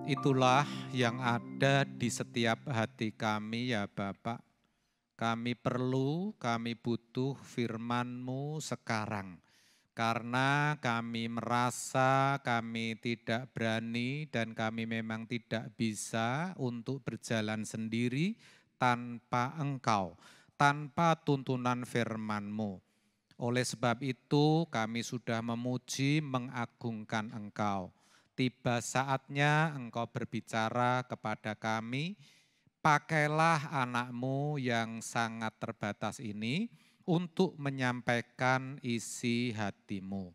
Itulah yang ada di setiap hati kami ya Bapak. Kami perlu, kami butuh firman-Mu sekarang. Karena kami merasa kami tidak berani dan kami memang tidak bisa untuk berjalan sendiri tanpa Engkau, tanpa tuntunan firman-Mu. Oleh sebab itu kami sudah memuji, mengagungkan Engkau. Tiba saatnya Engkau berbicara kepada kami, pakailah anak-Mu yang sangat terbatas ini untuk menyampaikan isi hati-Mu.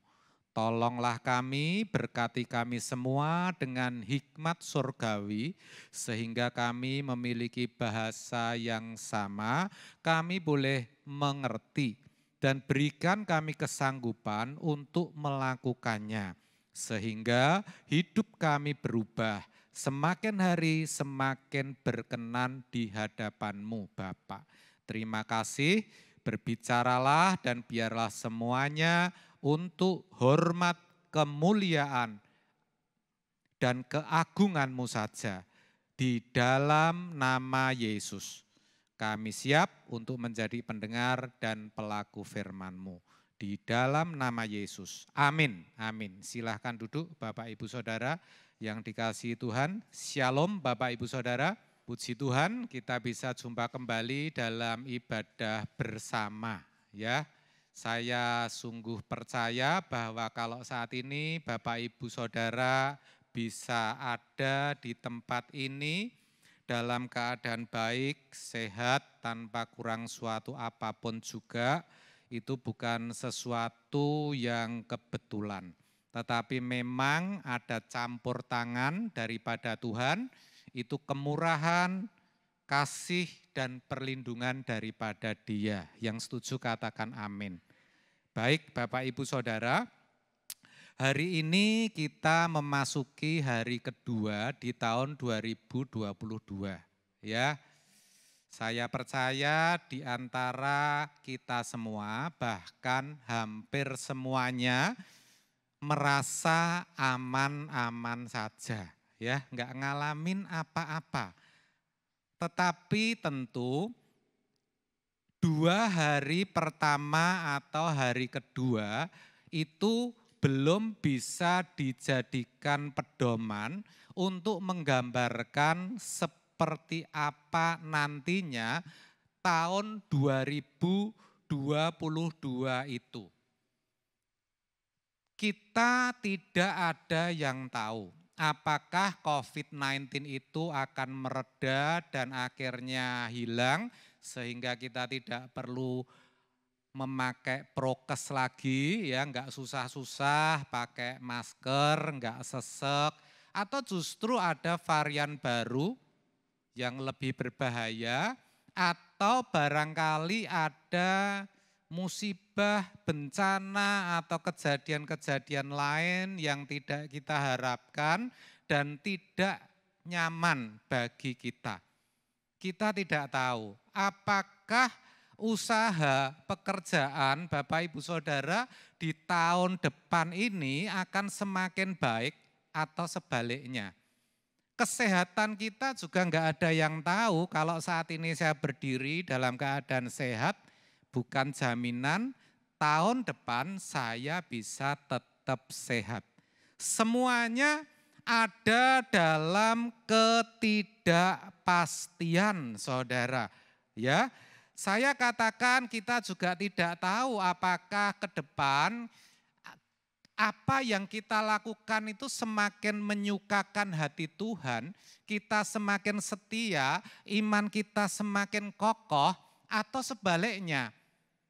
Tolonglah kami, berkati kami semua dengan hikmat surgawi, sehingga kami memiliki bahasa yang sama, kami boleh mengerti, dan berikan kami kesanggupan untuk melakukannya, sehingga hidup kami berubah, semakin hari semakin berkenan di hadapan-Mu Bapa. Terima kasih, berbicaralah dan biarlah semuanya untuk hormat, kemuliaan, dan keagungan-Mu saja. Di dalam nama Yesus, kami siap untuk menjadi pendengar dan pelaku firman-Mu. Di dalam nama Yesus, amin, amin. Silahkan duduk Bapak Ibu Saudara yang dikasihi Tuhan. Shalom Bapak Ibu Saudara, puji Tuhan kita bisa jumpa kembali dalam ibadah bersama ya. Saya sungguh percaya bahwa kalau saat ini Bapak Ibu Saudara bisa ada di tempat ini dalam keadaan baik, sehat, tanpa kurang suatu apapun juga, itu bukan sesuatu yang kebetulan. Tetapi memang ada campur tangan daripada Tuhan, itu kemurahan, kasih, dan perlindungan daripada Dia. Yang setuju katakan amin. Baik Bapak Ibu Saudara, hari ini kita memasuki hari kedua di tahun 2022 ya. Saya percaya di antara kita semua bahkan hampir semuanya merasa aman-aman saja ya, enggak ngalamin apa-apa. Tetapi tentu 2 hari pertama atau hari kedua itu belum bisa dijadikan pedoman untuk menggambarkan seperti apa nantinya tahun 2022 itu. Kita tidak ada yang tahu apakah COVID-19 itu akan mereda dan akhirnya hilang sehingga kita tidak perlu memakai prokes lagi ya, enggak susah-susah pakai masker, enggak sesek, atau justru ada varian baru yang lebih berbahaya, atau barangkali ada musibah, bencana, atau kejadian-kejadian lain yang tidak kita harapkan dan tidak nyaman bagi kita. Kita tidak tahu apakah usaha pekerjaan Bapak Ibu Saudara di tahun depan ini akan semakin baik atau sebaliknya. Kesehatan kita juga enggak ada yang tahu. Kalau saat ini saya berdiri dalam keadaan sehat, bukan jaminan tahun depan saya bisa tetap sehat. Semuanya ada dalam ketidakpastian, Saudara. Ya, saya katakan kita juga tidak tahu apakah ke depan apa yang kita lakukan itu semakin menyukakan hati Tuhan, kita semakin setia, iman kita semakin kokoh, atau sebaliknya,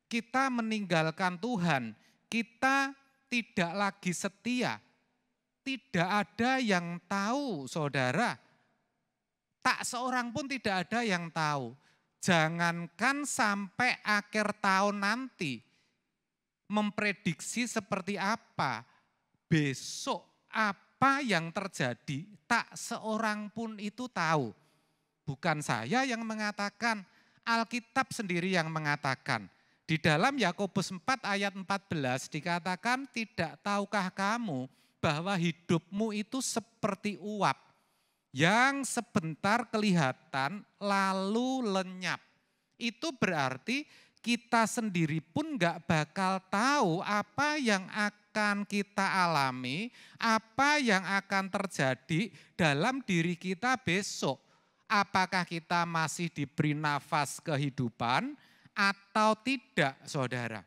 kita meninggalkan Tuhan, kita tidak lagi setia. Tidak ada yang tahu, saudara. Tak seorang pun tidak ada yang tahu. Jangankan sampai akhir tahun nanti, memprediksi seperti apa, besok apa yang terjadi, tak seorang pun itu tahu. Bukan saya yang mengatakan, Alkitab sendiri yang mengatakan. Di dalam Yakobus 4 ayat 14 dikatakan, tidak tahukah kamu bahwa hidupmu itu seperti uap. yang sebentar kelihatan lalu lenyap. Itu berarti kita sendiri pun gak bakal tahu apa yang akan kita alami, apa yang akan terjadi dalam diri kita besok. Apakah kita masih diberi nafas kehidupan atau tidak, saudara?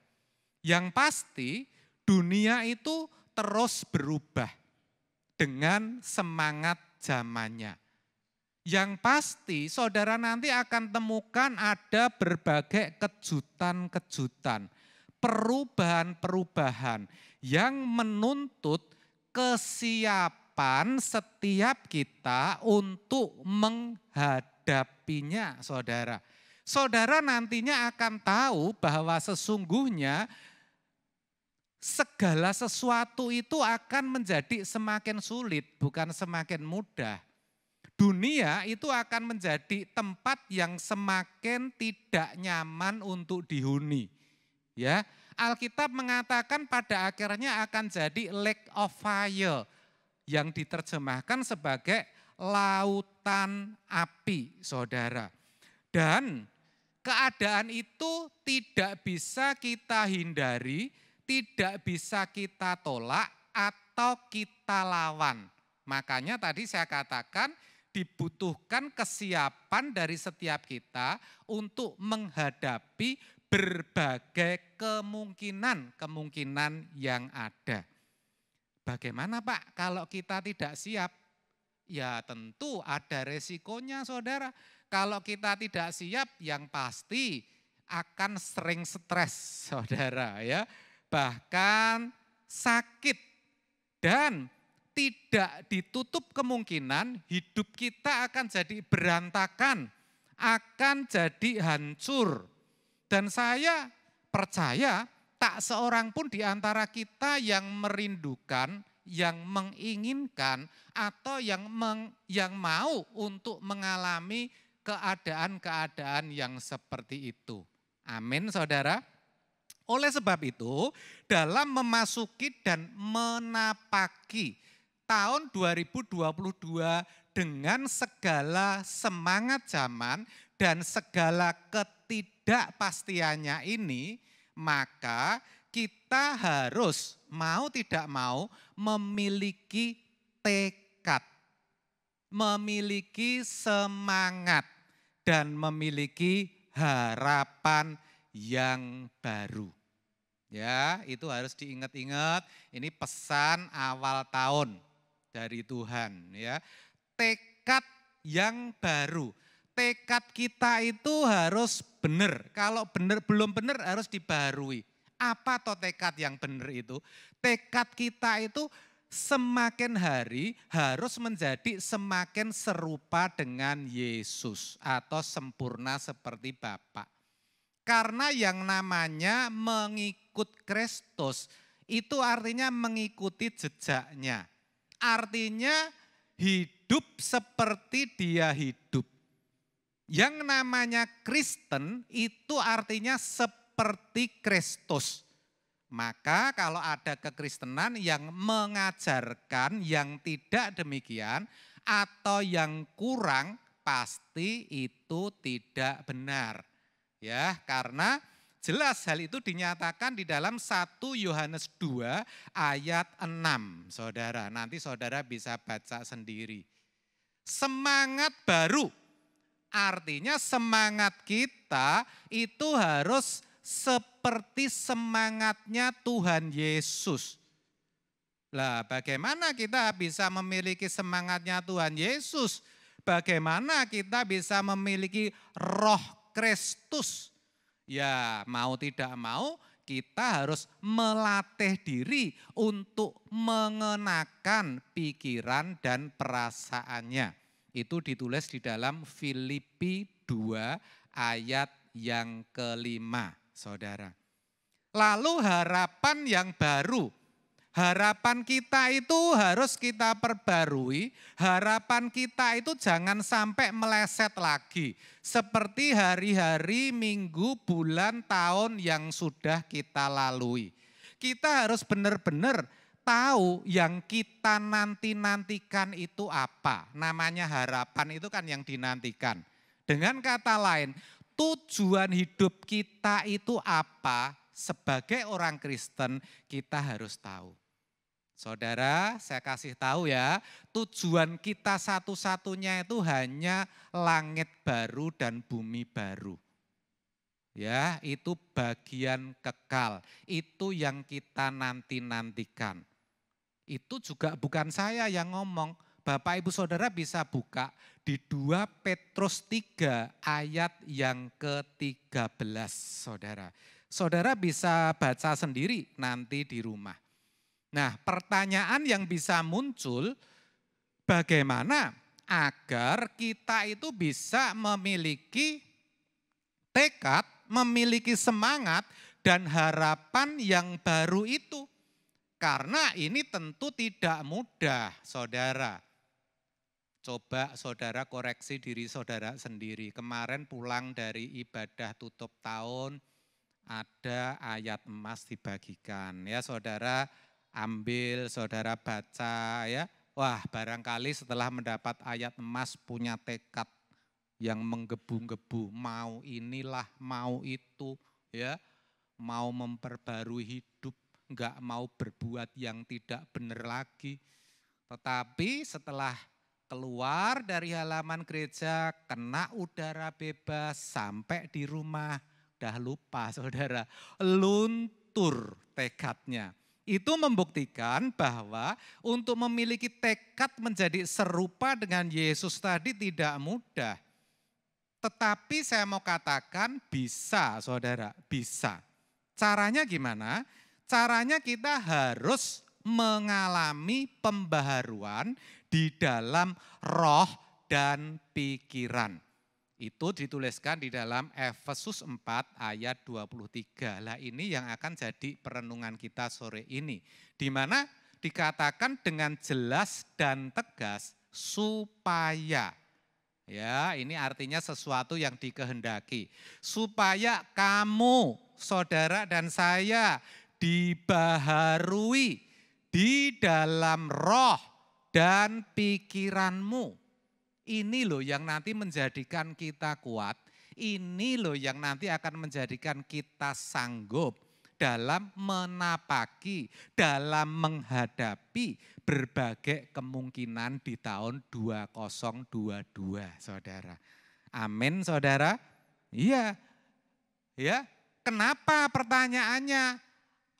Yang pasti dunia itu terus berubah dengan semangat zamannya. Yang pasti saudara nanti akan temukan ada berbagai kejutan-kejutan, perubahan-perubahan yang menuntut kesiapan setiap kita untuk menghadapinya, saudara. Saudara nantinya akan tahu bahwa sesungguhnya segala sesuatu itu akan menjadi semakin sulit, bukan semakin mudah. Dunia itu akan menjadi tempat yang semakin tidak nyaman untuk dihuni. Ya, Alkitab mengatakan pada akhirnya akan jadi lake of fire yang diterjemahkan sebagai lautan api, saudara. Dan keadaan itu tidak bisa kita hindari, tidak bisa kita tolak atau kita lawan. Makanya tadi saya katakan dibutuhkan kesiapan dari setiap kita untuk menghadapi berbagai kemungkinan yang ada. Bagaimana Pak kalau kita tidak siap? Ya tentu ada resikonya, saudara. Kalau kita tidak siap yang pasti akan sering stres, saudara, ya. Bahkan sakit, dan tidak ditutup kemungkinan hidup kita akan jadi berantakan, akan jadi hancur. Dan saya percaya tak seorang pun di antara kita yang merindukan, yang menginginkan, atau yang mau untuk mengalami keadaan-keadaan yang seperti itu. Amin, saudara. Oleh sebab itu, dalam memasuki dan menapaki tahun 2022 dengan segala semangat zaman dan segala ketidakpastiannya ini, maka kita harus mau tidak mau memiliki tekad, memiliki semangat, dan memiliki harapan yang baru. Ya, itu harus diingat-ingat. Ini pesan awal tahun dari Tuhan, ya. Tekad yang baru. Tekad kita itu harus benar. Kalau belum benar harus dibarui. Apa toh tekad yang benar itu? Tekad kita itu semakin hari harus menjadi semakin serupa dengan Yesus atau sempurna seperti Bapa. Karena yang namanya mengikut Kristus itu artinya mengikuti jejaknya. Artinya hidup seperti dia hidup. Yang namanya Kristen itu artinya seperti Kristus. Maka kalau ada kekristenan yang mengajarkan yang tidak demikian atau yang kurang, pasti itu tidak benar. Ya, karena jelas hal itu dinyatakan di dalam 1 Yohanes 2 ayat 6, saudara. Nanti saudara bisa baca sendiri. Semangat baru, artinya semangat kita itu harus seperti semangatnya Tuhan Yesus. Lah, bagaimana kita bisa memiliki semangatnya Tuhan Yesus? Bagaimana kita bisa memiliki roh Kristus? Ya, mau tidak mau kita harus melatih diri untuk mengenakan pikiran dan perasaannya. Itu ditulis di dalam Filipi 2 ayat yang kelima, saudara. Lalu harapan yang baru. Harapan kita itu harus kita perbarui, harapan kita itu jangan sampai meleset lagi. Seperti hari-hari, minggu, bulan, tahun yang sudah kita lalui. Kita harus benar-benar tahu yang kita nanti-nantikan itu apa. Namanya harapan itu kan yang dinantikan. Dengan kata lain, tujuan hidup kita itu apa? Sebagai orang Kristen kita harus tahu. Saudara, saya kasih tahu ya, tujuan kita satu-satunya itu hanya langit baru dan bumi baru. Ya, itu bagian kekal. Itu yang kita nanti-nantikan. Itu juga bukan saya yang ngomong. Bapak Ibu Saudara bisa buka di 2 Petrus 3 ayat yang ke-13, Saudara. Saudara bisa baca sendiri nanti di rumah. Nah, pertanyaan yang bisa muncul, bagaimana agar kita itu bisa memiliki tekad, memiliki semangat dan harapan yang baru itu. Karena ini tentu tidak mudah, saudara. Coba saudara koreksi diri saudara sendiri. Kemarin pulang dari ibadah tutup tahun, ada ayat emas dibagikan. Ya saudara ambil, saudara baca ya. Wah, barangkali setelah mendapat ayat emas punya tekad yang menggebu-gebu, mau inilah, mau itu, ya, mau memperbarui hidup, enggak mau berbuat yang tidak benar lagi. Tetapi setelah keluar dari halaman gereja, kena udara bebas, sampai di rumah, udah lupa saudara, luntur tekadnya. Itu membuktikan bahwa untuk memiliki tekad menjadi serupa dengan Yesus tadi tidak mudah. Tetapi saya mau katakan bisa saudara, bisa. Caranya gimana? Caranya kita harus mengalami pembaharuan di dalam roh dan pikiran. Itu dituliskan di dalam Efesus 4 ayat 23. Lah ini yang akan jadi perenungan kita sore ini. Di mana dikatakan dengan jelas dan tegas supaya. Ya, ini artinya sesuatu yang dikehendaki. Supaya kamu, saudara dan saya, dibaharui di dalam roh dan pikiranmu. Ini loh yang nanti menjadikan kita kuat. Ini loh yang nanti akan menjadikan kita sanggup dalam menapaki, dalam menghadapi berbagai kemungkinan di tahun 2022, saudara. Amin, saudara. Iya, ya. Kenapa pertanyaannya?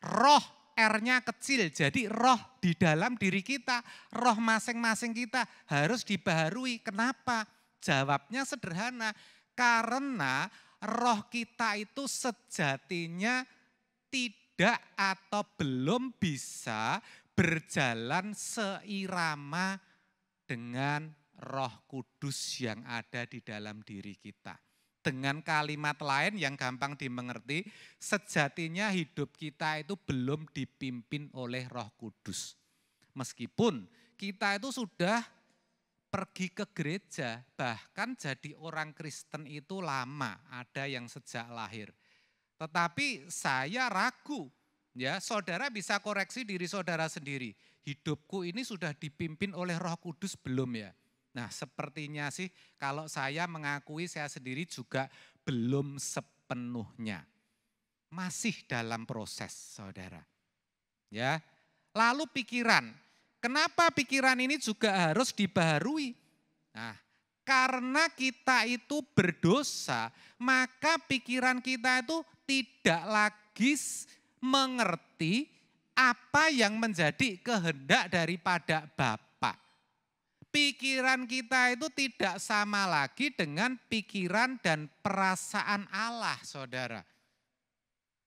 Roh, R-nya kecil, jadi roh di dalam diri kita, roh masing-masing kita harus dibaharui. Kenapa? Jawabnya sederhana, karena roh kita itu sejatinya tidak atau belum bisa berjalan seirama dengan Roh Kudus yang ada di dalam diri kita. Dengan kalimat lain yang gampang dimengerti, sejatinya hidup kita itu belum dipimpin oleh Roh Kudus. Meskipun kita itu sudah pergi ke gereja, bahkan jadi orang Kristen itu lama, ada yang sejak lahir. Tetapi saya ragu, ya saudara bisa koreksi diri saudara sendiri. Hidupku ini sudah dipimpin oleh Roh Kudus belum ya? Nah sepertinya sih kalau saya mengakui saya sendiri juga belum sepenuhnya. Masih dalam proses saudara. Ya. Lalu pikiran, kenapa pikiran ini juga harus dibaharui? Nah, karena kita itu berdosa, maka pikiran kita itu tidak lagi mengerti apa yang menjadi kehendak daripada Bapa. Pikiran kita itu tidak sama lagi dengan pikiran dan perasaan Allah, saudara.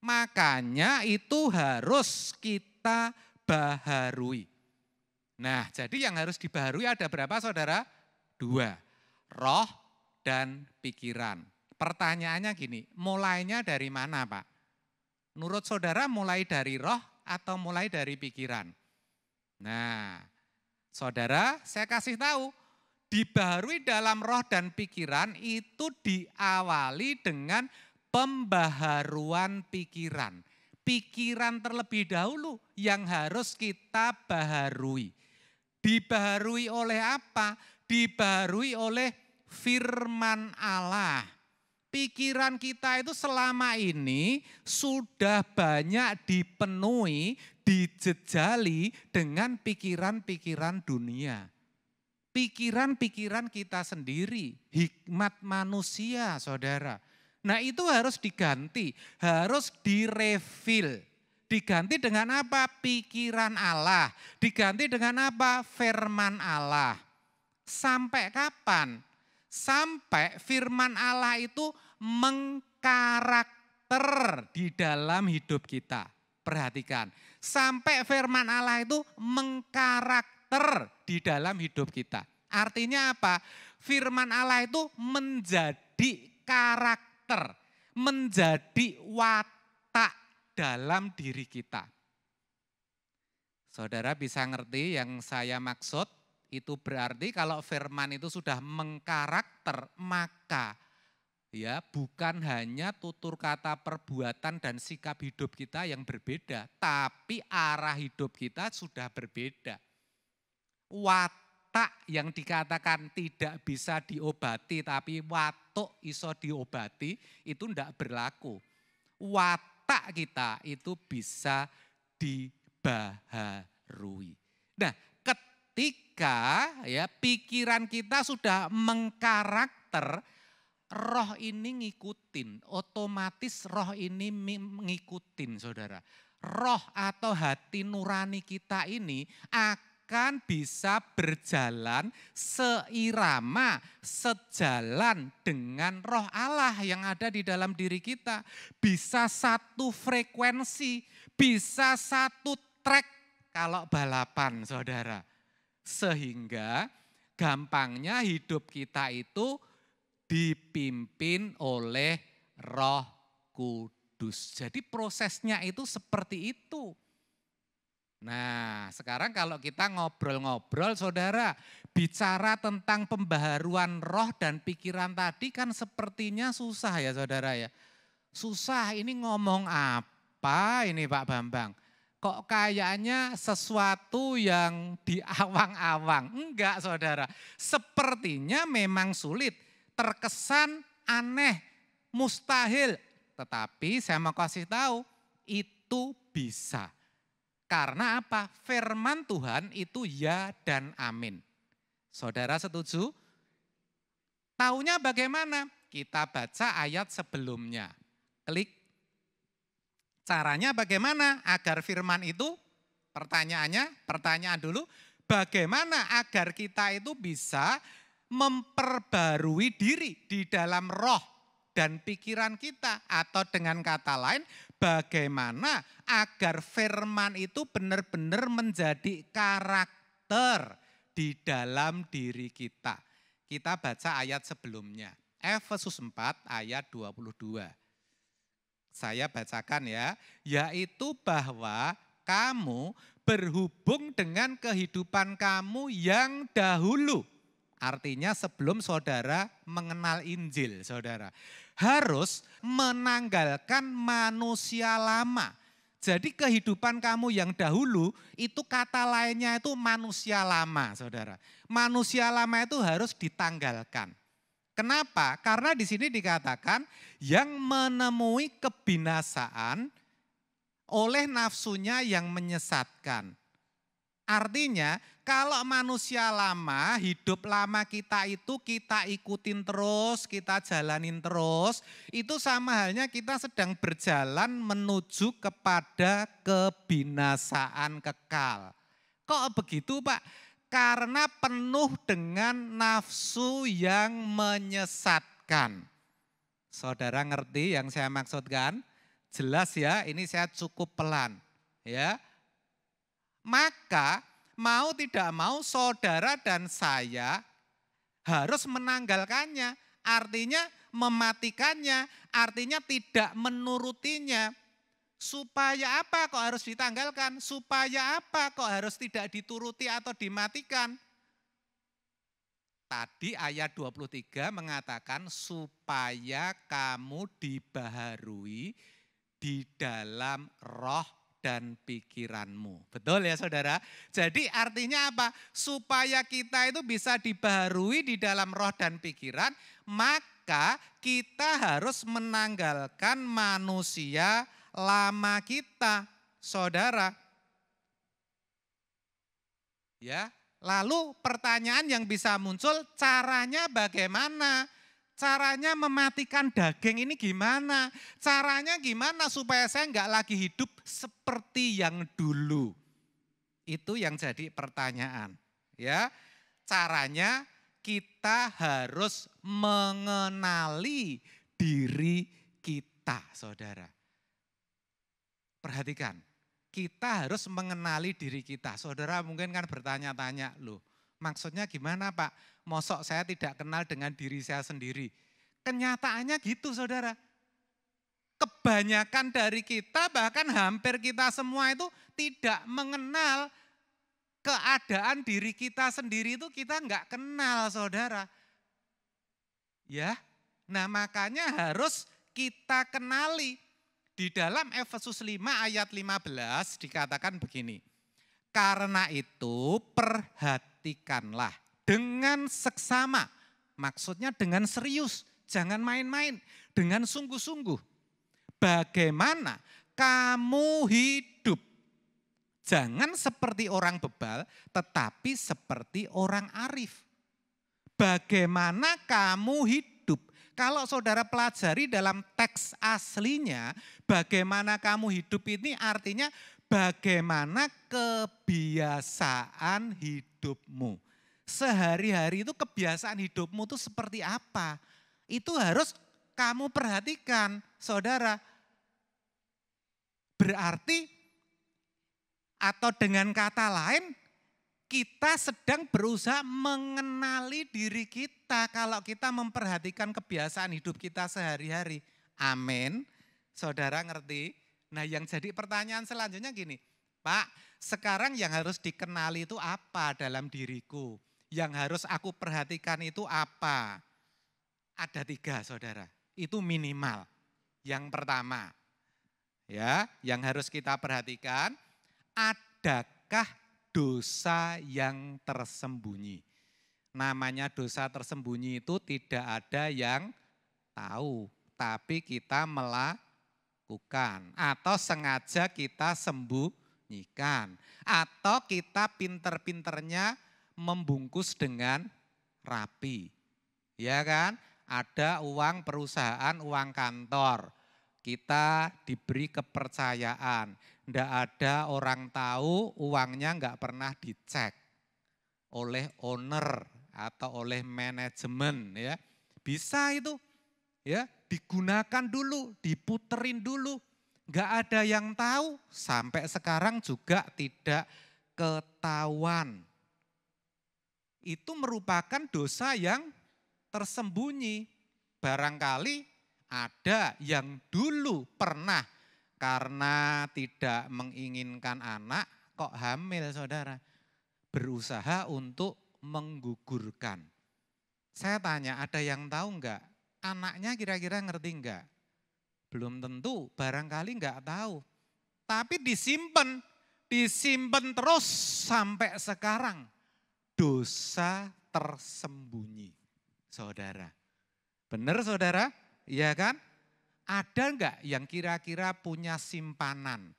Makanya itu harus kita baharui. Nah, jadi yang harus dibaharui ada berapa, saudara? 2, roh dan pikiran. Pertanyaannya gini, mulainya dari mana Pak? Menurut saudara mulai dari roh atau mulai dari pikiran? Nah, saudara saya kasih tahu, dibaharui dalam roh dan pikiran itu diawali dengan pembaharuan pikiran. Pikiran terlebih dahulu yang harus kita baharui. Dibaharui oleh apa? Dibaharui oleh firman Allah. Pikiran kita itu selama ini sudah banyak dipenuhi, dijejali dengan pikiran-pikiran dunia. Pikiran-pikiran kita sendiri, hikmat manusia, saudara. Nah itu harus diganti, harus direfill. Diganti dengan apa? Pikiran Allah. Diganti dengan apa? Firman Allah. Sampai kapan? Sampai firman Allah itu mengkarakter di dalam hidup kita. Perhatikan, sampai firman Allah itu mengkarakter di dalam hidup kita. Artinya apa? Firman Allah itu menjadi karakter, menjadi watak dalam diri kita. Saudara bisa ngerti yang saya maksud? Itu berarti kalau firman itu sudah mengkarakter, maka ya bukan hanya tutur kata, perbuatan dan sikap hidup kita yang berbeda, tapi arah hidup kita sudah berbeda. Watak yang dikatakan tidak bisa diobati tapi watuk iso diobati itu tidak berlaku. Watak kita itu bisa dibaharui. Nah, ketika ya pikiran kita sudah mengkarakter, roh ini ngikutin, otomatis roh ini ngikutin, saudara. Roh atau hati nurani kita ini akan bisa berjalan seirama, sejalan dengan roh Allah yang ada di dalam diri kita. Bisa satu frekuensi, bisa satu track kalau balapan, saudara. Sehingga gampangnya hidup kita itu dipimpin oleh Roh Kudus. Jadi prosesnya itu seperti itu. Nah, sekarang kalau kita ngobrol-ngobrol, saudara, bicara tentang pembaharuan roh dan pikiran tadi kan sepertinya susah ya, saudara ya. Susah, ini ngomong apa ini Pak Bambang? Kok kayaknya sesuatu yang di awang-awang? Enggak, saudara. Sepertinya memang sulit, terkesan aneh, mustahil. Tetapi saya mau kasih tahu, itu bisa. Karena apa? Firman Tuhan itu ya dan amin. Saudara setuju? Taunya bagaimana? Kita baca ayat sebelumnya. Klik. Caranya bagaimana agar firman itu? Pertanyaan dulu. Bagaimana agar kita itu bisa memperbarui diri di dalam roh dan pikiran kita? Atau dengan kata lain, bagaimana agar firman itu benar-benar menjadi karakter di dalam diri kita. Kita baca ayat sebelumnya. Efesus 4 ayat 22. Saya bacakan ya. Yaitu bahwa kamu berhubung dengan kehidupan kamu yang dahulu. Artinya sebelum saudara mengenal Injil, saudara. Harus menanggalkan manusia lama. Jadi kehidupan kamu yang dahulu itu kata lainnya itu manusia lama, saudara. Manusia lama itu harus ditanggalkan. Kenapa? Karena di sini dikatakan yang menemui kebinasaan oleh nafsunya yang menyesatkan. Artinya kalau manusia lama, hidup lama kita itu kita ikutin terus, kita jalanin terus, itu sama halnya kita sedang berjalan menuju kepada kebinasaan kekal. Kok begitu Pak? Karena penuh dengan nafsu yang menyesatkan. Saudara ngerti yang saya maksudkan? Jelas ya, ini saya cukup pelan. Ya. Maka mau tidak mau saudara dan saya harus menanggalkannya. Artinya mematikannya, artinya tidak menurutinya. Supaya apa kok harus ditanggalkan? Supaya apa kok harus tidak dituruti atau dimatikan? Tadi ayat 23 mengatakan supaya kamu dibaharui di dalam roh dan pikiranmu. Betul ya saudara? Jadi artinya apa? Supaya kita itu bisa dibaharui di dalam roh dan pikiran, maka kita harus menanggalkan manusia lama kita, saudara. Ya, lalu pertanyaan yang bisa muncul, caranya bagaimana? Caranya mematikan daging ini gimana? Caranya gimana supaya saya enggak lagi hidup seperti yang dulu? Itu yang jadi pertanyaan. Ya, caranya kita harus mengenali diri kita, saudara. Perhatikan, kita harus mengenali diri kita. Saudara mungkin kan bertanya-tanya, loh maksudnya gimana Pak? Mosok saya tidak kenal dengan diri saya sendiri. Kenyataannya gitu saudara. Kebanyakan dari kita bahkan hampir kita semua itu tidak mengenal keadaan diri kita sendiri itu kita enggak kenal saudara. Ya, nah makanya harus kita kenali. Di dalam Efesus 5 ayat 15 dikatakan begini. Karena itu perhatikanlah dengan seksama. Maksudnya dengan serius, jangan main-main. Dengan sungguh-sungguh. Bagaimana kamu hidup. Jangan seperti orang bebal, tetapi seperti orang arif. Bagaimana kamu hidup. Kalau saudara pelajari dalam teks aslinya, bagaimana kamu hidup ini artinya bagaimana kebiasaan hidupmu. Sehari-hari itu kebiasaan hidupmu itu seperti apa? Itu harus kamu perhatikan, saudara. Berarti atau dengan kata lain, kita sedang berusaha mengenali diri kita kalau kita memperhatikan kebiasaan hidup kita sehari-hari. Amin. Saudara ngerti? Nah yang jadi pertanyaan selanjutnya gini, Pak, sekarang yang harus dikenali itu apa dalam diriku? Yang harus aku perhatikan itu apa? Ada 3 saudara, itu minimal. Yang pertama, ya, yang harus kita perhatikan, adakah dosa yang tersembunyi. Namanya dosa tersembunyi itu tidak ada yang tahu, tapi kita melakukan. Atau sengaja kita sembunyikan. Atau kita pinter-pinternya membungkus dengan rapi. Ya kan? Ada uang perusahaan, uang kantor. Kita diberi kepercayaan. Tidak ada orang tahu uangnya enggak pernah dicek oleh owner atau oleh manajemen ya. Bisa itu ya, digunakan dulu, diputerin dulu. Enggak ada yang tahu, sampai sekarang juga tidak ketahuan. Itu merupakan dosa yang tersembunyi. Barangkali ada yang dulu pernah karena tidak menginginkan anak, kok hamil saudara. Berusaha untuk menggugurkan. Saya tanya, ada yang tahu enggak? Anaknya kira-kira ngerti enggak? Belum tentu, barangkali enggak tahu. Tapi disimpan terus sampai sekarang. Dosa tersembunyi, saudara. Benar saudara? Iya kan? Ada enggak yang kira-kira punya simpanan,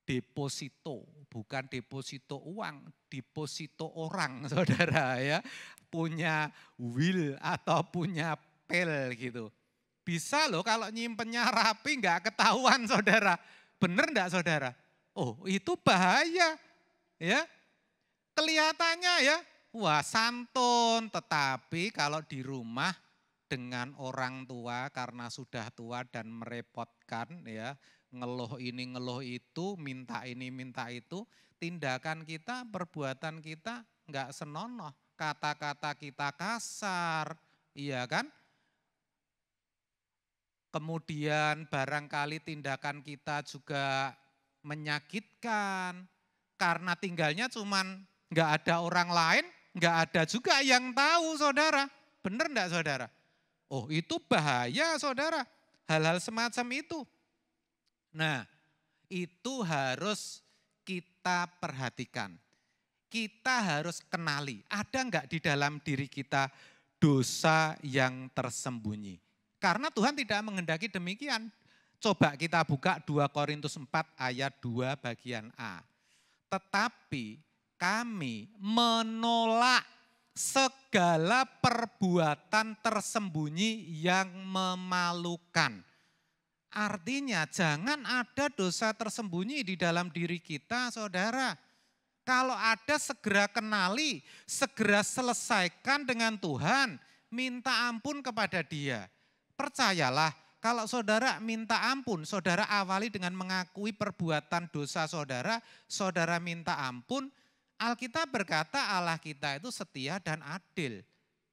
deposito, bukan deposito uang, deposito orang saudara ya. Punya will atau punya pel gitu. Bisa loh kalau nyimpennya rapi enggak ketahuan saudara. Benar enggak saudara? Oh itu bahaya ya. Kelihatannya ya, wah santun, tetapi kalau di rumah dengan orang tua karena sudah tua dan merepotkan ya, ngeluh ini ngeluh itu, minta ini minta itu, tindakan kita, perbuatan kita enggak senonoh, kata-kata kita kasar, iya kan? Kemudian barangkali tindakan kita juga menyakitkan, karena tinggalnya cuman enggak ada orang lain, enggak ada juga yang tahu saudara, benar enggak saudara? Oh itu bahaya saudara, hal-hal semacam itu. Nah, itu harus kita perhatikan. Kita harus kenali, ada enggak di dalam diri kita dosa yang tersembunyi. Karena Tuhan tidak menghendaki demikian. Coba kita buka 2 Korintus 4 ayat 2 bagian A. Tetapi kami menolak segala perbuatan tersembunyi yang memalukan. Artinya jangan ada dosa tersembunyi di dalam diri kita, saudara. Kalau ada segera kenali, segera selesaikan dengan Tuhan, minta ampun kepada Dia. Percayalah, kalau saudara minta ampun, saudara awali dengan mengakui perbuatan dosa saudara, saudara minta ampun, Alkitab berkata Allah kita itu setia dan adil.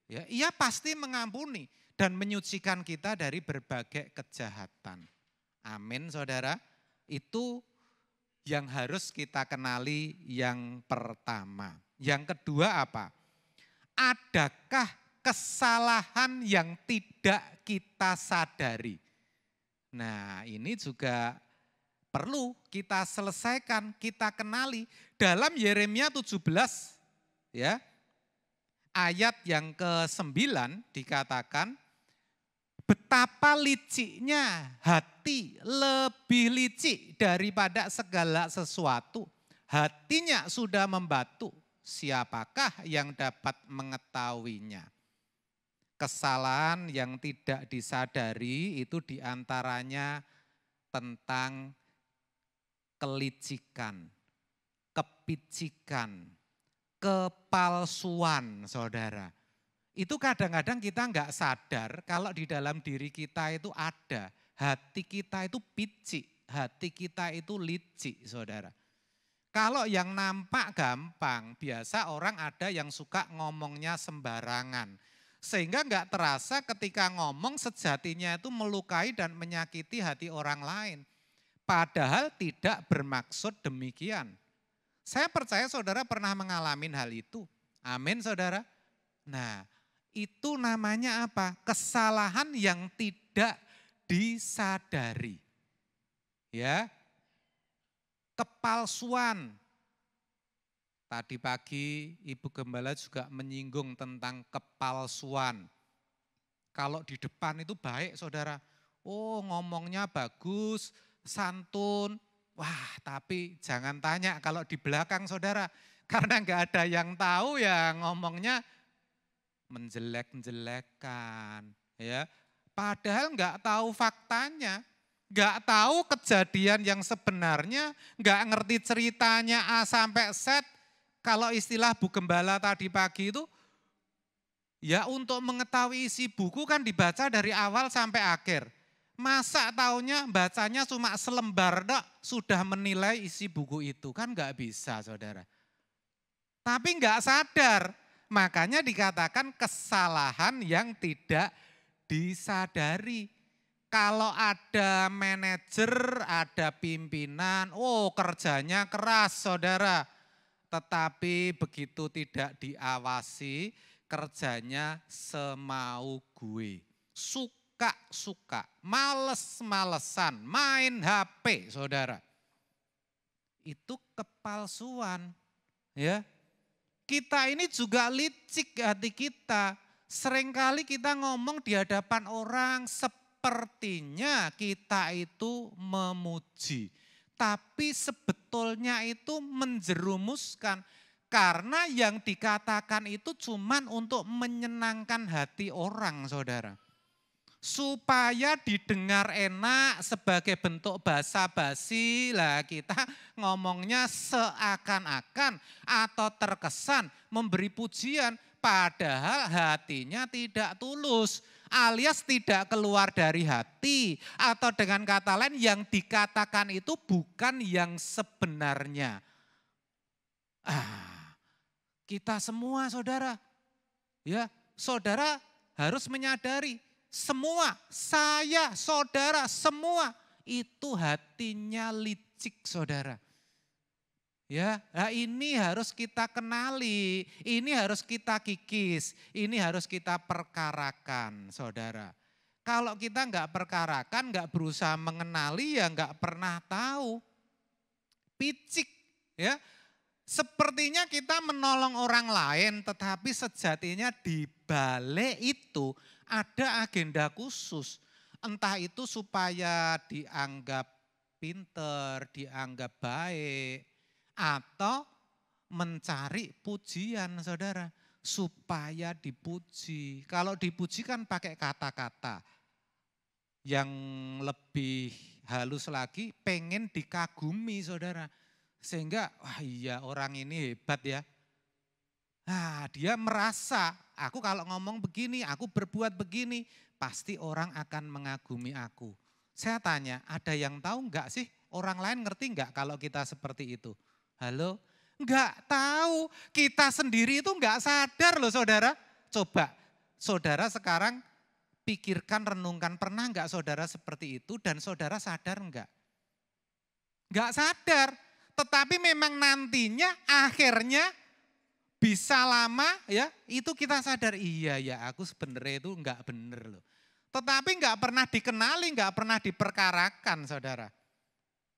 Ya, Ia pasti mengampuni dan menyucikan kita dari berbagai kejahatan. Amin, saudara. Itu yang harus kita kenali yang pertama. Yang kedua apa? Adakah kesalahan yang tidak kita sadari? Nah, ini juga perlu kita selesaikan, kita kenali. Dalam Yeremia 17 ya, ayat yang ke-9 dikatakan, betapa liciknya hati, lebih licik daripada segala sesuatu. Hatinya sudah membatu, siapakah yang dapat mengetahuinya? Kesalahan yang tidak disadari itu diantaranya tentang kelicikan, kepicikan, kepalsuan, saudara. Itu kadang-kadang kita enggak sadar kalau di dalam diri kita itu ada. Hati kita itu picik, hati kita itu licik, saudara. Kalau yang nampak gampang, biasa orang ada yang suka ngomongnya sembarangan. Sehingga enggak terasa ketika ngomong sejatinya itu melukai dan menyakiti hati orang lain. Padahal tidak bermaksud demikian. Saya percaya saudara pernah mengalami hal itu. Amin, saudara. Nah, itu namanya apa? Kesalahan yang tidak disadari. Ya. Kepalsuan. Tadi pagi Ibu Gembala juga menyinggung tentang kepalsuan. Kalau di depan itu baik, saudara. Oh, ngomongnya bagus, santun. Wah, tapi jangan tanya kalau di belakang, saudara. Karena enggak ada yang tahu ya ngomongnya menjelek-jelekan, ya. Padahal enggak tahu faktanya, enggak tahu kejadian yang sebenarnya, enggak ngerti ceritanya A sampai Z. Kalau istilah Bu Gembala tadi pagi itu, ya untuk mengetahui isi buku kan dibaca dari awal sampai akhir. Masa taunya bacanya cuma selembar dok, sudah menilai isi buku itu, kan enggak bisa, saudara. Tapi enggak sadar. Makanya dikatakan kesalahan yang tidak disadari. Kalau ada manajer, ada pimpinan, oh kerjanya keras, saudara. Tetapi begitu tidak diawasi, kerjanya semau gue. Suka-suka, males-malesan, main HP, saudara. Itu kepalsuan, ya. Kita ini juga licik hati kita. Seringkali kita ngomong di hadapan orang sepertinya kita itu memuji. Tapi sebetulnya itu menjerumuskan. Karena yang dikatakan itu cuman untuk menyenangkan hati orang, saudara. Supaya didengar enak sebagai bentuk basa-basi, lah kita ngomongnya seakan-akan atau terkesan memberi pujian, padahal hatinya tidak tulus alias tidak keluar dari hati, atau dengan kata lain yang dikatakan itu bukan yang sebenarnya. Kita semua saudara, ya saudara harus menyadari semua, saya, saudara, semua itu hatinya licik, saudara. Ya, nah ini harus kita kenali, ini harus kita kikis, ini harus kita perkarakan, saudara. Kalau kita nggak perkarakan, nggak berusaha mengenali, ya nggak pernah tahu. Picik, ya. Sepertinya kita menolong orang lain, tetapi sejatinya di balik itu ada agenda khusus. Entah itu supaya dianggap pinter, dianggap baik, atau mencari pujian, saudara. Supaya dipuji. Kalau dipuji kan pakai kata-kata. Yang lebih halus lagi, pengen dikagumi, saudara. Sehingga, wah iya orang ini hebat ya. Nah, dia merasa, aku kalau ngomong begini, aku berbuat begini, pasti orang akan mengagumi aku. Saya tanya, ada yang tahu enggak sih? Orang lain ngerti enggak kalau kita seperti itu? Halo? Enggak tahu, kita sendiri itu enggak sadar loh saudara. Coba, saudara sekarang pikirkan, renungkan, pernah enggak saudara seperti itu dan saudara sadar enggak? Enggak sadar, tetapi memang nantinya akhirnya bisa lama ya, itu kita sadar, iya ya aku sebenarnya itu enggak bener loh. Tetapi enggak pernah dikenali, enggak pernah diperkarakan saudara.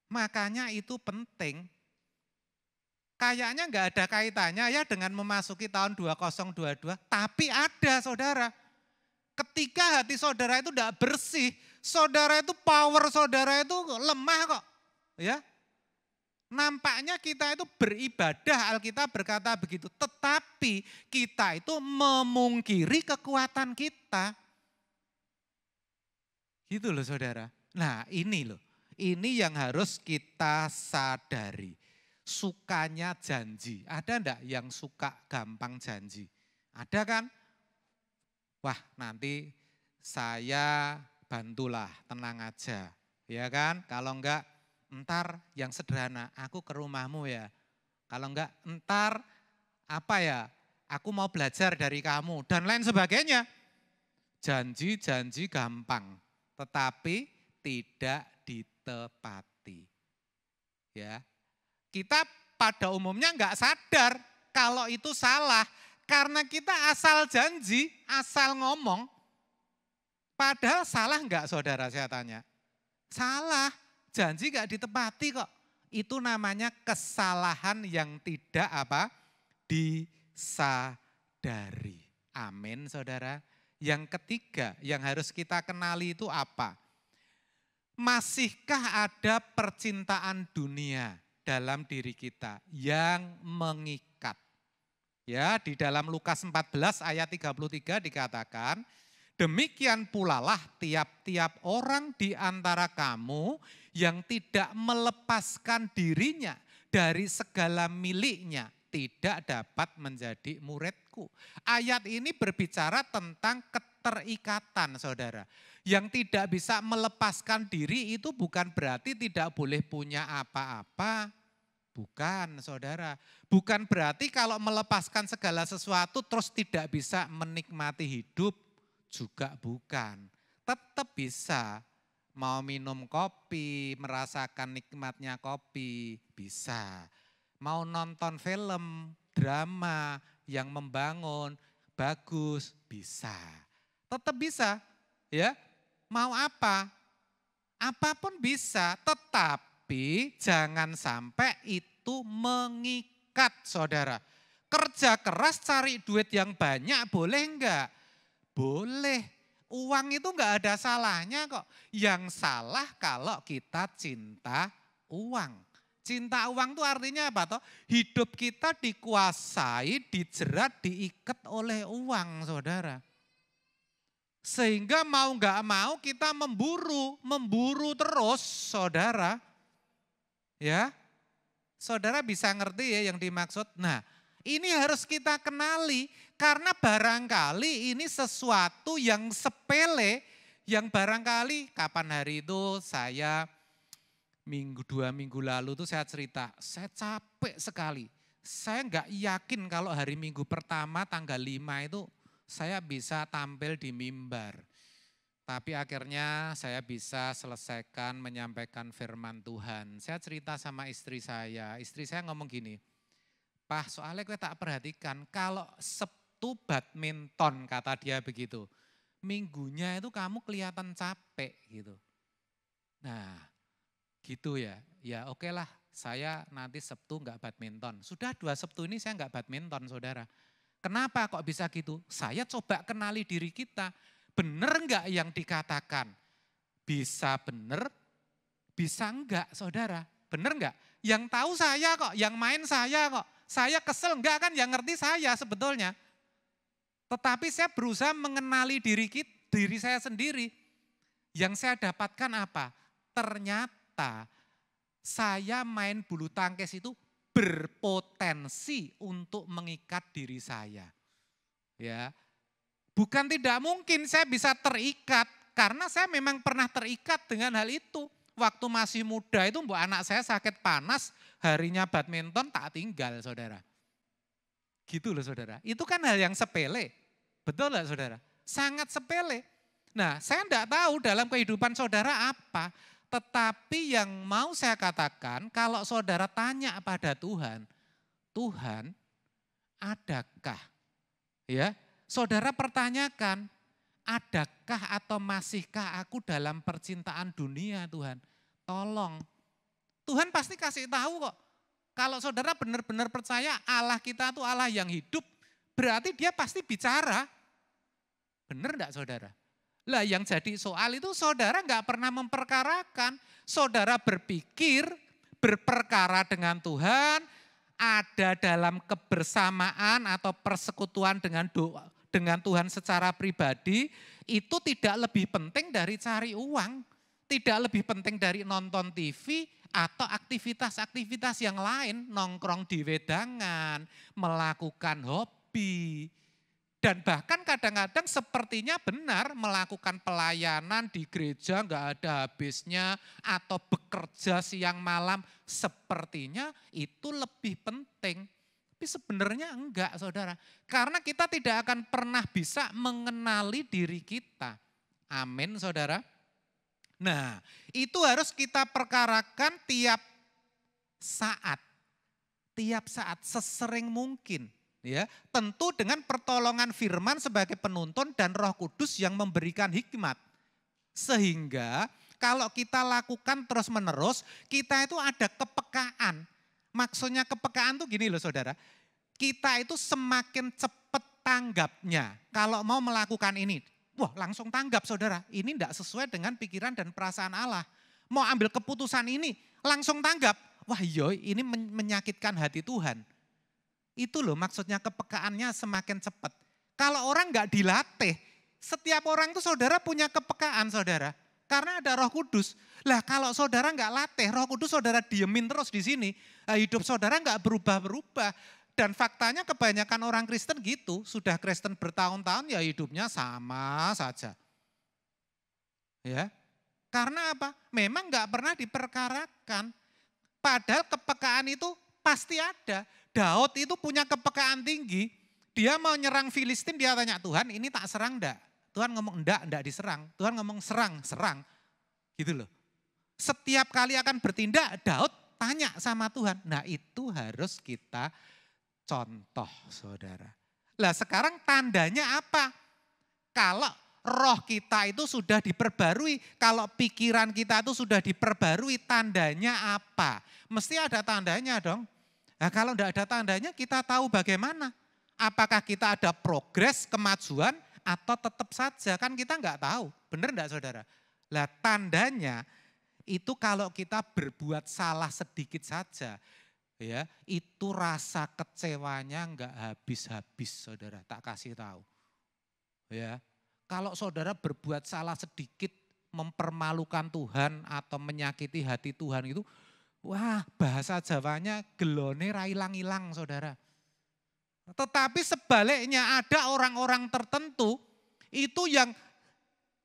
Makanya itu penting. Kayaknya enggak ada kaitannya ya dengan memasuki tahun 2022, tapi ada saudara. Ketika hati saudara itu enggak bersih, saudara itu power saudara itu lemah kok. Ya, nampaknya kita itu beribadah, Alkitab berkata begitu. Tetapi kita itu memungkiri kekuatan kita. Gitu loh saudara. Nah ini loh, ini yang harus kita sadari. Sukanya janji. Ada enggak yang suka gampang janji? Ada kan? Wah nanti saya bantulah, tenang aja. Ya kan? Kalau enggak entar yang sederhana, aku ke rumahmu ya. Kalau enggak entar apa ya, aku mau belajar dari kamu dan lain sebagainya. Janji-janji gampang, tetapi tidak ditepati. Ya, kita pada umumnya enggak sadar kalau itu salah. Karena kita asal janji, asal ngomong. Padahal salah enggak saudara saya tanya? Salah, janji enggak ditepati kok. Itu namanya kesalahan yang tidak apa? Disadari. Amin saudara. Yang ketiga yang harus kita kenali itu apa? Masihkah ada percintaan dunia dalam diri kita yang mengikat? Ya, di dalam Lukas 14 ayat 33 dikatakan, demikian pula lah tiap-tiap orang di antara kamu yang tidak melepaskan dirinya dari segala miliknya tidak dapat menjadi muridku. Ayat ini berbicara tentang keterikatan saudara. Yang tidak bisa melepaskan diri itu bukan berarti tidak boleh punya apa-apa. Bukan saudara, bukan berarti kalau melepaskan segala sesuatu terus tidak bisa menikmati hidup, juga bukan. Tetap bisa, mau minum kopi, merasakan nikmatnya kopi, bisa. Mau nonton film, drama yang membangun, bagus, bisa. Tetap bisa, ya. Mau apa? Apapun bisa, tetapi jangan sampai itu mengikat saudara. Kerja keras cari duit yang banyak boleh enggak? Boleh. Uang itu enggak ada salahnya kok. Yang salah kalau kita cinta uang. Cinta uang itu artinya apa toh? Hidup kita dikuasai, dijerat, diikat oleh uang saudara. Sehingga mau enggak mau kita memburu terus saudara. Ya, saudara bisa ngerti ya yang dimaksud. Nah ini harus kita kenali karena barangkali ini sesuatu yang sepele. Yang barangkali kapan hari itu saya 2 minggu lalu tuh saya cerita, saya capek sekali. Saya enggak yakin kalau hari Minggu pertama tanggal 5 itu saya bisa tampil di mimbar. Tapi akhirnya saya bisa selesaikan menyampaikan firman Tuhan. Saya cerita sama istri saya ngomong gini, Pak soalnya gue tak perhatikan kalau Sabtu badminton kata dia begitu. minggunya itu kamu kelihatan capek gitu. Nah gitu ya, ya oke lah saya nanti Sabtu enggak badminton. Sudah 2 Sabtu ini saya enggak badminton saudara. Kenapa kok bisa gitu? Saya coba kenali diri kita. Benar enggak yang dikatakan? Bisa benar, bisa enggak saudara. Benar enggak? Yang tahu saya kok, yang main saya kok. Saya kesel enggak kan, yang ngerti saya sebetulnya. Tetapi saya berusaha mengenali diri saya sendiri. Yang saya dapatkan apa? Ternyata saya main bulu tangkis itu berpotensi untuk mengikat diri saya. Ya. Bukan tidak mungkin saya bisa terikat, karena saya memang pernah terikat dengan hal itu. Waktu masih muda itu anak saya sakit panas, harinya badminton tak tinggal saudara. Gitu loh saudara, itu kan hal yang sepele. Betul nggak saudara? Sangat sepele. Nah saya enggak tahu dalam kehidupan saudara apa. Tetapi yang mau saya katakan, kalau saudara tanya pada Tuhan, Tuhan adakah? Ya, saudara pertanyakan, adakah atau masihkah aku dalam percintaan dunia Tuhan? Tolong. Tuhan pasti kasih tahu kok. Kalau saudara benar-benar percaya Allah kita itu Allah yang hidup, berarti dia pasti bicara. Benar enggak saudara? Lah yang jadi soal itu saudara enggak pernah memperkarakan. Saudara berpikir, berperkara dengan Tuhan, ada dalam kebersamaan atau persekutuan dengan Tuhan secara pribadi, itu tidak lebih penting dari cari uang, tidak lebih penting dari nonton TV atau aktivitas-aktivitas yang lain, nongkrong di wedangan, melakukan hobi. Dan bahkan kadang-kadang sepertinya benar melakukan pelayanan di gereja enggak ada habisnya atau bekerja siang malam, sepertinya itu lebih penting. Tapi sebenarnya enggak saudara, karena kita tidak akan pernah bisa mengenali diri kita. Amin saudara. Nah itu harus kita perkarakan tiap saat sesering mungkin. Ya, tentu dengan pertolongan firman sebagai penuntun dan Roh Kudus yang memberikan hikmat. Sehingga kalau kita lakukan terus-menerus, kita itu ada kepekaan. Maksudnya kepekaan tuh gini loh saudara, kita itu semakin cepat tanggapnya. Kalau mau melakukan ini, wah langsung tanggap saudara, ini tidak sesuai dengan pikiran dan perasaan Allah. Mau ambil keputusan ini, langsung tanggap. Wah yoi, ini menyakitkan hati Tuhan. Itu loh maksudnya kepekaannya semakin cepat. Kalau orang nggak dilatih, setiap orang itu saudara punya kepekaan saudara. Karena ada Roh Kudus. Lah kalau saudara nggak latih, Roh Kudus saudara diemin terus di sini, hidup saudara nggak berubah-berubah. Dan faktanya kebanyakan orang Kristen gitu, sudah Kristen bertahun-tahun ya hidupnya sama saja. Ya, karena apa? Memang nggak pernah diperkarakan. Padahal kepekaan itu pasti ada. Daud itu punya kepekaan tinggi, dia mau nyerang Filistin, dia tanya Tuhan ini tak serang enggak? Tuhan ngomong enggak diserang. Tuhan ngomong serang. Gitu loh. Setiap kali akan bertindak, Daud tanya sama Tuhan. Nah itu harus kita contoh saudara. Lah sekarang tandanya apa? Kalau roh kita itu sudah diperbarui, kalau pikiran kita itu sudah diperbarui, tandanya apa? Mesti ada tandanya dong. Nah kalau tidak ada tandanya kita tahu bagaimana. Apakah kita ada progres, kemajuan atau tetap saja. Kan kita enggak tahu. Benar enggak saudara? Lah tandanya itu kalau kita berbuat salah sedikit saja. Ya, itu rasa kecewanya enggak habis-habis saudara. Tak kasih tahu. Ya, kalau saudara berbuat salah sedikit mempermalukan Tuhan atau menyakiti hati Tuhan itu, wah bahasa Jawanya gelone ra ilang-ilang saudara. Tetapi sebaliknya ada orang-orang tertentu itu yang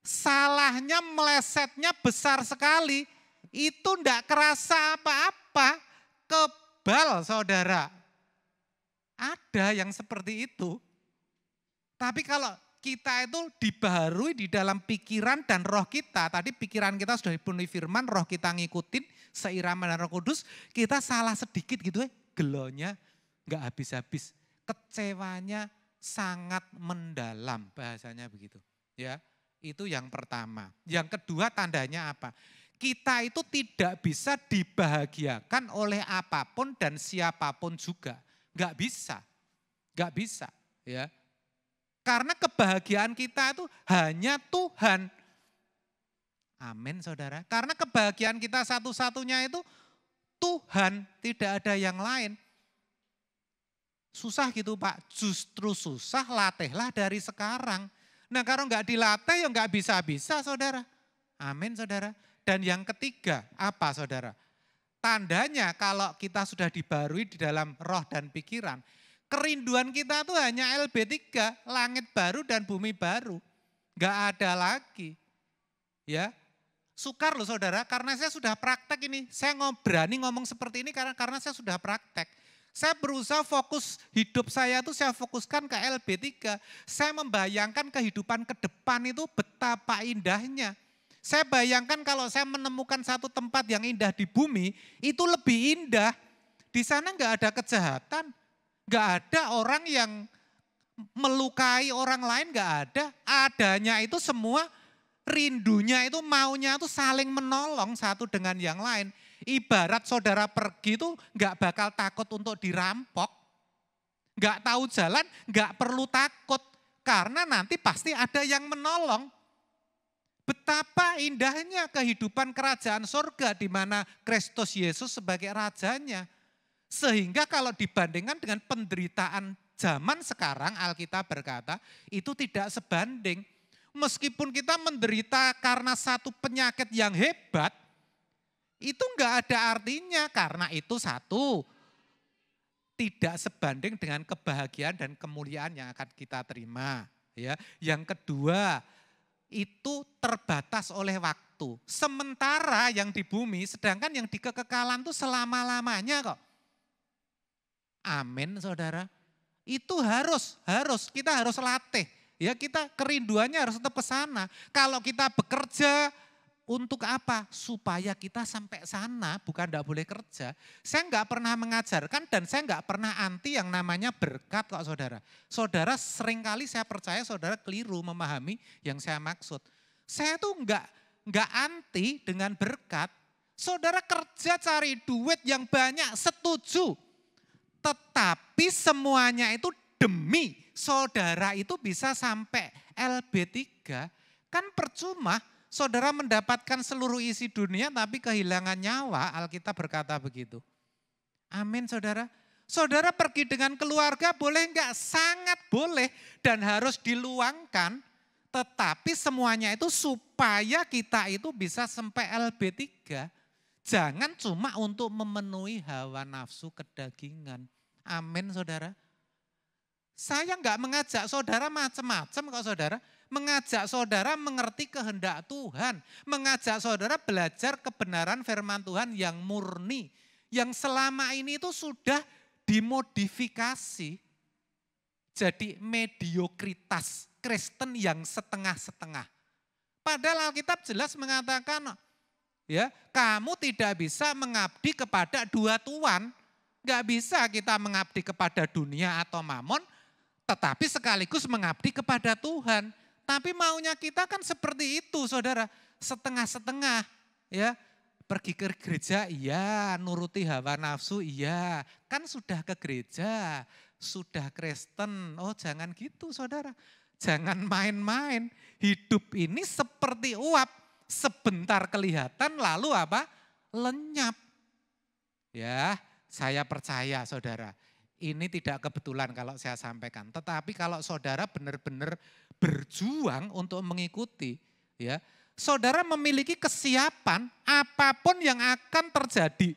salahnya melesetnya besar sekali. Itu enggak kerasa apa-apa, kebal saudara. Ada yang seperti itu. Tapi kalau kita itu dibaharui di dalam pikiran dan roh kita. Tadi pikiran kita sudah dipenuhi firman, roh kita ngikutin seirama dengan Roh Kudus, kita salah sedikit gitu gelonya enggak habis-habis. Kecewanya sangat mendalam, bahasanya begitu. Ya, itu yang pertama. Yang kedua tandanya apa? Kita itu tidak bisa dibahagiakan oleh apapun dan siapapun juga. Enggak bisa. Enggak bisa, ya. Karena kebahagiaan kita itu hanya Tuhan. Amin, Saudara. Karena kebahagiaan kita satu-satunya itu Tuhan, tidak ada yang lain. Susah gitu Pak, justru susah latihlah dari sekarang. Nah kalau enggak dilatih ya enggak bisa-bisa Saudara. Amin Saudara. Dan yang ketiga apa Saudara? Tandanya kalau kita sudah dibarui di dalam roh dan pikiran, kerinduan kita tuh hanya LB3, langit baru dan bumi baru. Enggak ada lagi. Ya, sukar loh Saudara, karena saya sudah praktek ini. Saya berani ngomong seperti ini karena saya sudah praktek. Saya berusaha fokus hidup saya itu saya fokuskan ke LB3. Saya membayangkan kehidupan ke depan itu betapa indahnya. Saya bayangkan kalau saya menemukan satu tempat yang indah di bumi, itu lebih indah. Di sana enggak ada kejahatan, enggak ada orang yang melukai orang lain, enggak ada. Adanya itu semua rindunya itu maunya itu saling menolong satu dengan yang lain. Ibarat saudara pergi itu enggak bakal takut untuk dirampok. Enggak tahu jalan, enggak perlu takut. Karena nanti pasti ada yang menolong. Betapa indahnya kehidupan kerajaan surga di mana Kristus Yesus sebagai rajanya. Sehingga kalau dibandingkan dengan penderitaan zaman sekarang, Alkitab berkata itu tidak sebanding. Meskipun kita menderita karena satu penyakit yang hebat, itu enggak ada artinya karena itu satu, tidak sebanding dengan kebahagiaan dan kemuliaan yang akan kita terima. Ya. Yang kedua, itu terbatas oleh waktu. Sementara yang di bumi, sedangkan yang di kekekalan itu selama-lamanya kok. Amin saudara. Itu kita harus latih. Ya kita kerinduannya harus tetap ke sana. Kalau kita bekerja untuk apa? Supaya kita sampai sana, bukan enggak boleh kerja. Saya enggak pernah mengajarkan dan saya enggak pernah anti yang namanya berkat kok saudara. Saudara seringkali saya percaya saudara keliru memahami yang saya maksud. Saya tuh enggak anti dengan berkat. Saudara kerja cari duit yang banyak, setuju. Tetapi semuanya itu demi saudara itu bisa sampai LB3, kan percuma. Saudara mendapatkan seluruh isi dunia tapi kehilangan nyawa, Alkitab berkata begitu. Amin saudara. Saudara pergi dengan keluarga boleh enggak? Sangat boleh dan harus diluangkan. Tetapi semuanya itu supaya kita itu bisa sampai LB3. Jangan cuma untuk memenuhi hawa nafsu kedagingan. Amin saudara. Saya enggak mengajak saudara macam-macam kok saudara. Mengajak saudara mengerti kehendak Tuhan. Mengajak saudara belajar kebenaran firman Tuhan yang murni. Yang selama ini itu sudah dimodifikasi. Jadi mediokritas Kristen yang setengah-setengah. Padahal Alkitab jelas mengatakan, ya kamu tidak bisa mengabdi kepada dua tuan. Gak bisa kita mengabdi kepada dunia atau mamon, tetapi sekaligus mengabdi kepada Tuhan. Tapi maunya kita kan seperti itu saudara, setengah-setengah ya. Pergi ke gereja iya, nuruti hawa nafsu iya, kan sudah ke gereja, sudah Kristen. Oh jangan gitu saudara, jangan main-main. Hidup ini seperti uap, sebentar kelihatan lalu apa? Lenyap. Ya saya percaya saudara. Ini tidak kebetulan kalau saya sampaikan. Tetapi kalau saudara benar-benar berjuang untuk mengikuti, ya, saudara memiliki kesiapan apapun yang akan terjadi.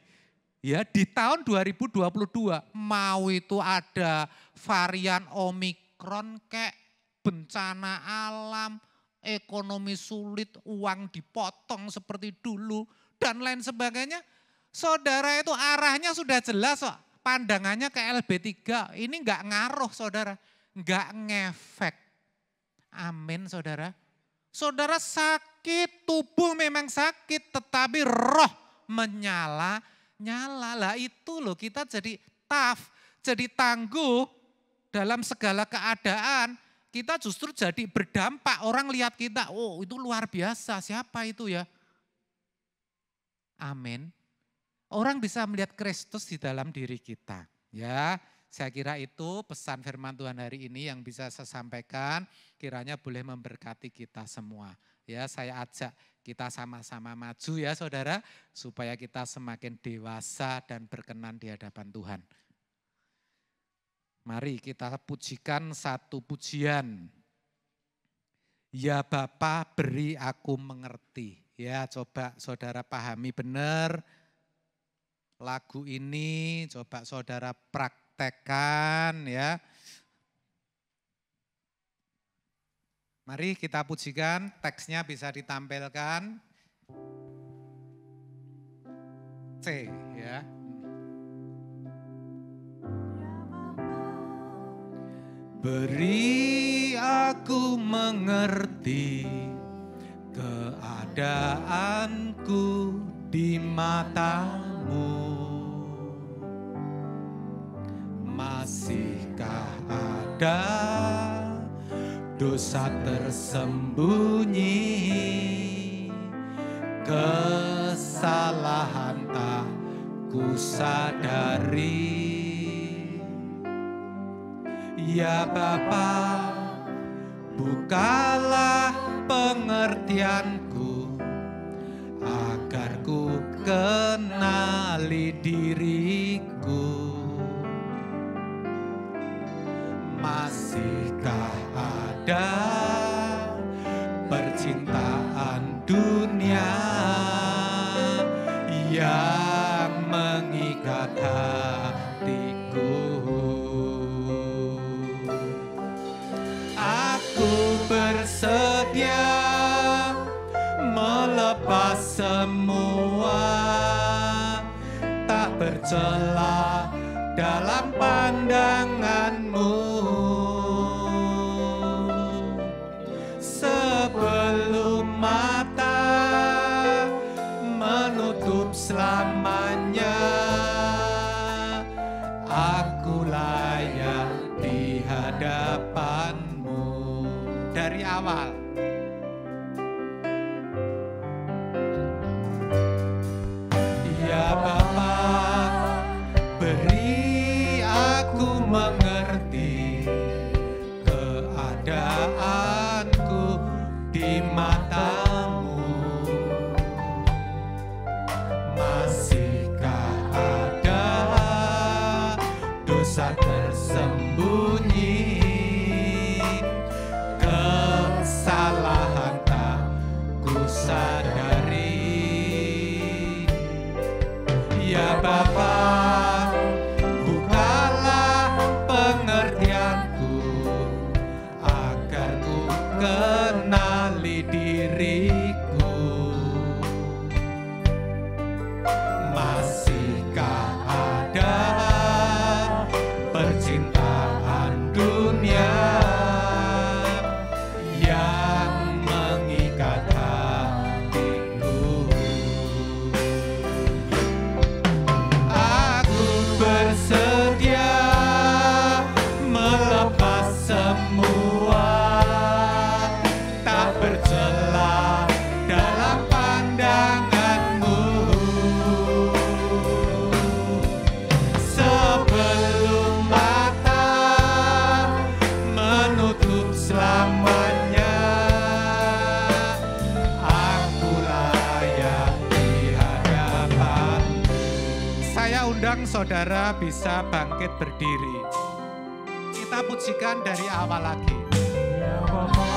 Ya, di tahun 2022, mau itu ada varian Omikron kayak bencana alam, ekonomi sulit, uang dipotong seperti dulu, dan lain sebagainya. Saudara itu arahnya sudah jelas kok. Pandangannya ke LB3, ini enggak ngaruh saudara, enggak ngefek. Amin saudara. Saudara sakit, tubuh memang sakit, tetapi roh menyala-nyala. Lah itu loh kita jadi tough, jadi tangguh dalam segala keadaan. kita justru jadi berdampak. Orang lihat kita, oh itu luar biasa, siapa itu ya? Amin. Orang bisa melihat Kristus di dalam diri kita. Ya, saya kira itu pesan firman Tuhan hari ini yang bisa saya sampaikan. Kiranya boleh memberkati kita semua. Ya, saya ajak kita sama-sama maju ya saudara, supaya kita semakin dewasa dan berkenan di hadapan Tuhan. Mari kita pujikan satu pujian. Ya Bapa, beri aku mengerti. Ya, coba saudara pahami benar lagu ini, coba saudara praktekkan ya. Mari kita pujikan, teksnya bisa ditampilkan. C ya. Beri aku mengerti keadaanku di matamu. Masihkah ada dosa tersembunyi, kesalahan tak ku sadari. Ya Bapa, bukalah pengertianku agar ku kenali diriku. Masihkah ada percintaan dunia yang mengikat hatiku? Aku bersedia melepas semua, tak bercela dalam pandanganmu. Sebelum mata menutup selamanya, aku layak di hadapanmu. Dari awal. Ya Bapa, beri aku mengerti keadaanku di matamu. Masihkah ada dosa tersembunyi, kesalahan tak ku sadari. Ya Bapa, bukalah pengertianku agar ku kenali diriku. Masihkah ada percintaan dunia yang mengikat hatiku? Aku bersedia melepas semua, tak bercela dalam pandanganmu. Sebelum mata menutup selamanya, aku layak di hadapanmu. Saya undang saudara bisa bangkit berdiri. Kita pujikan dari awal lagi. Ya Bapa,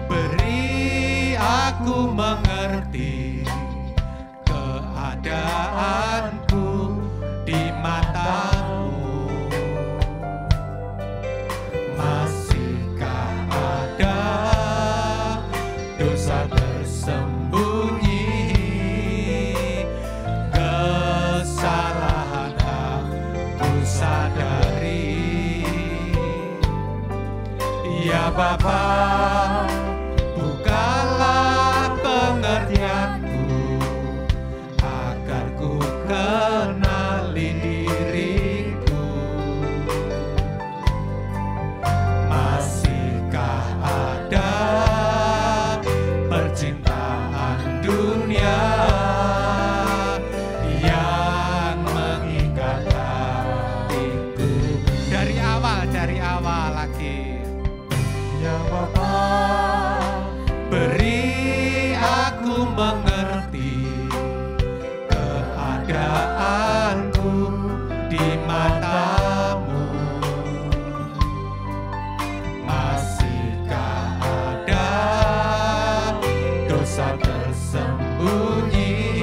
beri aku mengerti keadaanku di matamu. Masihkah ada dosa tersembunyi, kesalahan tak ku sadari. Ya Bapa, bukalah pengertianku agar ku kenali diriku. Masih percintaan dunia yang mengikat hatiku. Dari awal lagi. Ya Bapa, beri aku mengerti keadaanku di matamu. Masihkah ada dosa tersembunyi,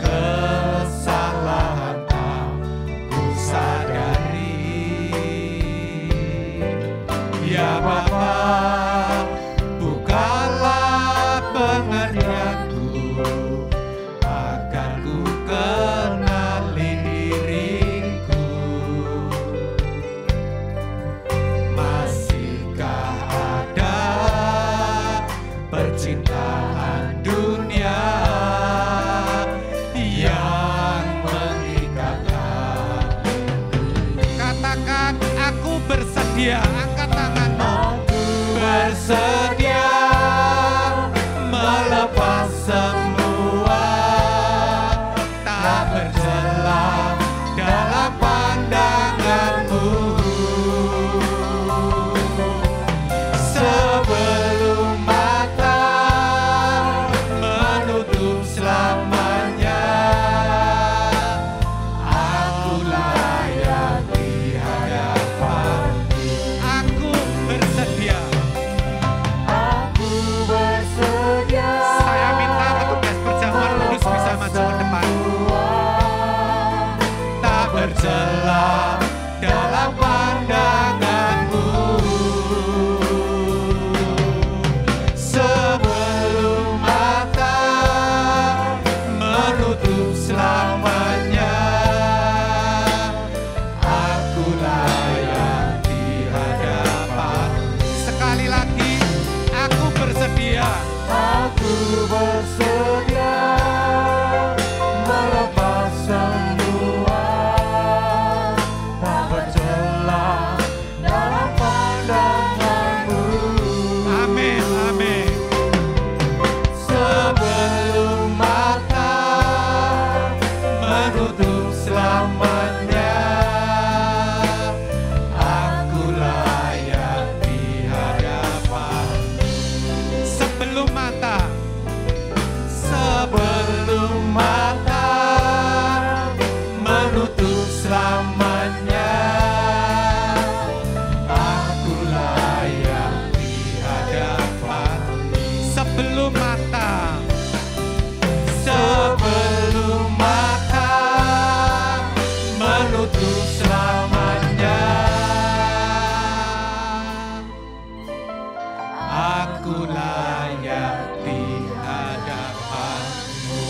kesalahan tak ku sadari. Ya Bapa, bukalah pengertianku agar ku kenali diriku. Masihkah ada percintaan dunia yang mengikat hatiku. Katakan, aku bersedia. Angkat tanganmu. Bersedia melepas semua, tak bercela dalam pandanganmu. Sebelum mata menutup selamanya, aku layak di hadapan. Aku bersedia. Saya minta petugas perjamuan kudus bisa maju ke depan. Tak bercela dalam pandanganmu. Sebelum mata menutup selamanya, aku layak di hadapan. Sekali lagi, aku bersedia. Aku bersedia melepas semua, tak bercela dalam pandanganmu. Amin, amin. Sebelum mata menutup selamanya, aku layak di hadapan. Sebelum mata menutup selamanya, aku layak di hadapan. Sebelum mata menutup selamanya, aku layak di hadapanmu.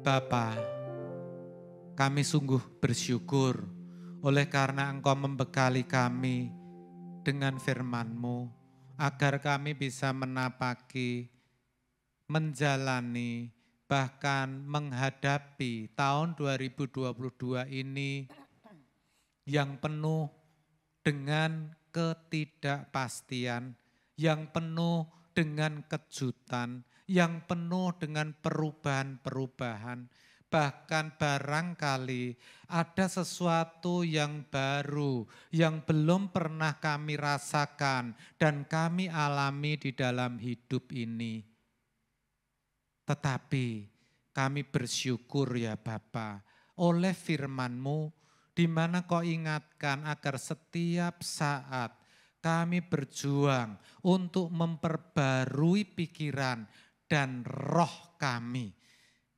Bapa, kami sungguh bersyukur oleh karena Engkau membekali kami dengan firman-Mu, agar kami bisa menapaki, menjalani, bahkan menghadapi tahun 2022 ini yang penuh dengan ketidakpastian, yang penuh dengan kejutan, yang penuh dengan perubahan-perubahan. Bahkan barangkali ada sesuatu yang baru yang belum pernah kami rasakan dan kami alami di dalam hidup ini. Tetapi kami bersyukur ya Bapa, oleh firman-Mu di mana Kau ingatkan agar setiap saat kami berjuang untuk memperbarui pikiran dan roh kami.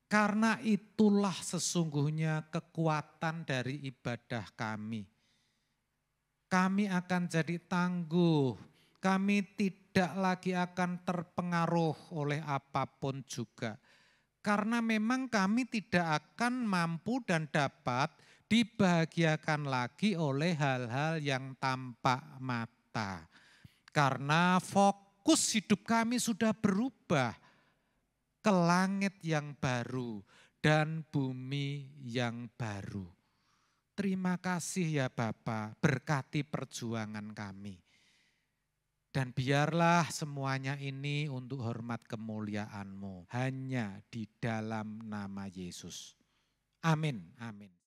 Karena itulah sesungguhnya kekuatan dari ibadah kami. Kami akan jadi tangguh, kami tidak lagi akan terpengaruh oleh apapun juga. Karena memang kami tidak akan mampu dan dapat dibahagiakan lagi oleh hal-hal yang tampak mata. Karena fokus hidup kami sudah berubah ke langit yang baru dan bumi yang baru. Terima kasih ya Bapa, berkati perjuangan kami. Dan biarlah semuanya ini untuk hormat kemuliaan-Mu, hanya di dalam nama Yesus. Amin, amin.